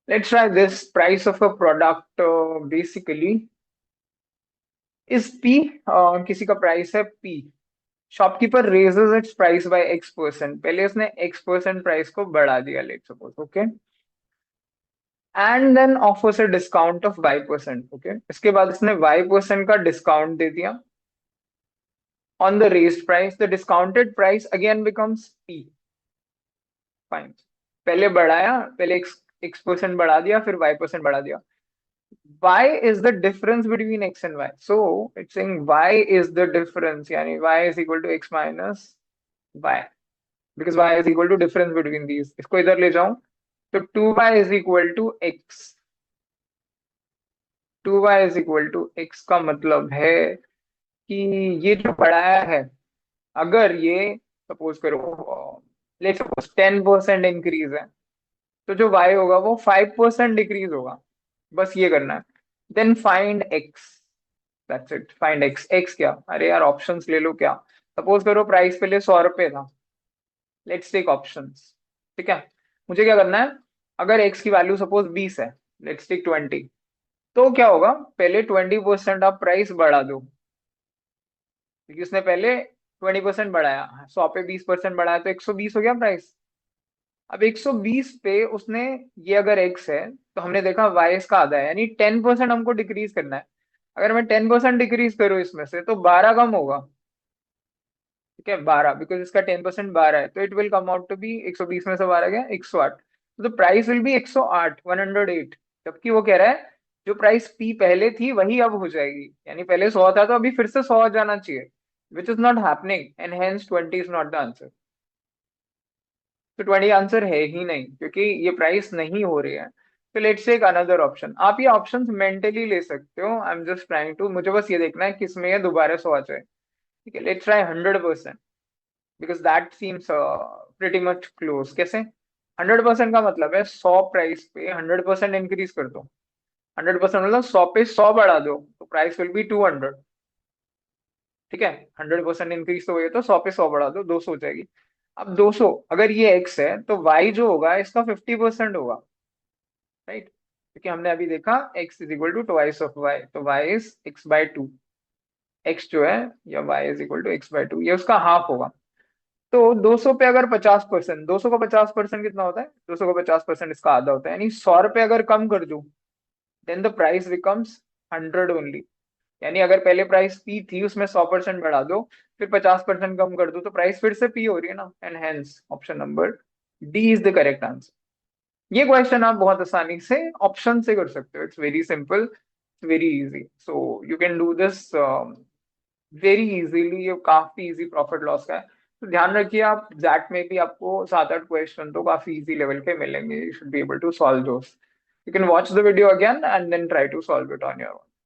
Let's try this. Price of a product basically is P. किसी का price है P. Shopkeeper raises its price by X%. पहले उसने X% price को बढ़ा दिया, let suppose, okay, and then offers a discount of Y%. Okay, इसके बाद उसने Y% का डिस्काउंट दे दिया on the raised price. The discounted price again becomes P. Fine. पहले बढ़ाया, पहले X% बढ़ा दिया, फिर Y% बढ़ा दिया. Y is the difference between X and Y. So it's saying Y is the difference. Yani Y is equal to X minus Y. Because Y is equal to difference between these. इसको इधर ले जाऊं तो 2Y is equal to X. 2Y is equal to X का मतलब है कि ये जो बढ़ाया है, अगर ये सपोज करो, लेट सपोज 10% इंक्रीज है, तो जो y होगा वो 5% डिक्रीज होगा. बस ये करना है. Then find x. That's it. Find x. x क्या? अरे यार ऑप्शंस ले लो. क्या सपोज करो प्राइस पहले 100 रुपए था. Let's take options. ठीक है, मुझे क्या करना है? अगर x की वैल्यू सपोज 20 है, लेट्स टेक 20. तो क्या होगा? पहले 20% आप प्राइस बढ़ा दो, क्योंकि उसने पहले 20% बढ़ाया. 100 पे 20% बढ़ाया तो 120 हो गया प्राइस. अब 120 पे उसने, ये अगर x है तो हमने देखा y इसका आधा है, यानी 10% हमको डिक्रीज करना है. अगर मैं 10% डिक्रीज करूँ इसमें से तो 12 कम होगा. ठीक है, 12, बिकॉज इसका 10% 12 है, तो it will come out to be 120 में से 12 गया 108. तो प्राइस विल बी 108, 108. जबकि वो कह रहा है जो प्राइस p पहले थी वही अब हो जाएगी, यानी पहले 100 था तो अभी फिर से 100 जाना चाहिए, which is not happening, and hence 20 is not the answer. तो 20 आंसर है ही नहीं, क्योंकि ये प्राइस नहीं हो रही है. तो लेट्स टेक अनदर ऑप्शन. आप ये ऑप्शंस मेंटली ले सकते हो. I am just trying to, मुझे बस ये देखना है किसमें ये दोबारा 100 आ जाए. ठीक है, let's try 100%, because that seems pretty much close. कैसे? 100% का मतलब है 100 प्राइस पे 100% इंक्रीज कर दो. 100% मतलब 100 पे 100 बढ़ा दो, तो प्राइस विल बी 200. ठीक है, 100% इंक्रीज तो हुई है, तो 100 पे 100 बढ़ा दो, 200 हो जाएगी. अब 200, अगर ये x है तो y जो होगा इसका 50% होगा, राइट? क्योंकि हमने अभी देखा x is equal to twice of y, तो y इज x/2. x जो है, या y is equal to x/2, ये उसका हाफ होगा. तो 200 पे अगर 50%, 200 का 50% कितना होता है? 200 का 50% इसका आधा होता है, यानी 100 रुपए अगर कम कर दूं, then the price becomes 100 only. यानी अगर पहले प्राइस पी थी उसमें 100% बढ़ा दो, फिर 50% कम कर दो, तो प्राइस फिर से पी हो रही है ना. And hence option number D is the correct answer. ये क्वेश्चन आप बहुत आसानी से ऑप्शन से कर सकते हो. It's very simple, it's very easy. So you can do this very easily. ये काफी इजी प्रॉफिट लॉस का है. तो ध्यान रखिए, आप जैट में भी आपको 7-8 क्वेश्चन तो काफी इजी लेवल के मिलेंगे. You should be able to solve those. You can watch the video again and then try to solve it on your own.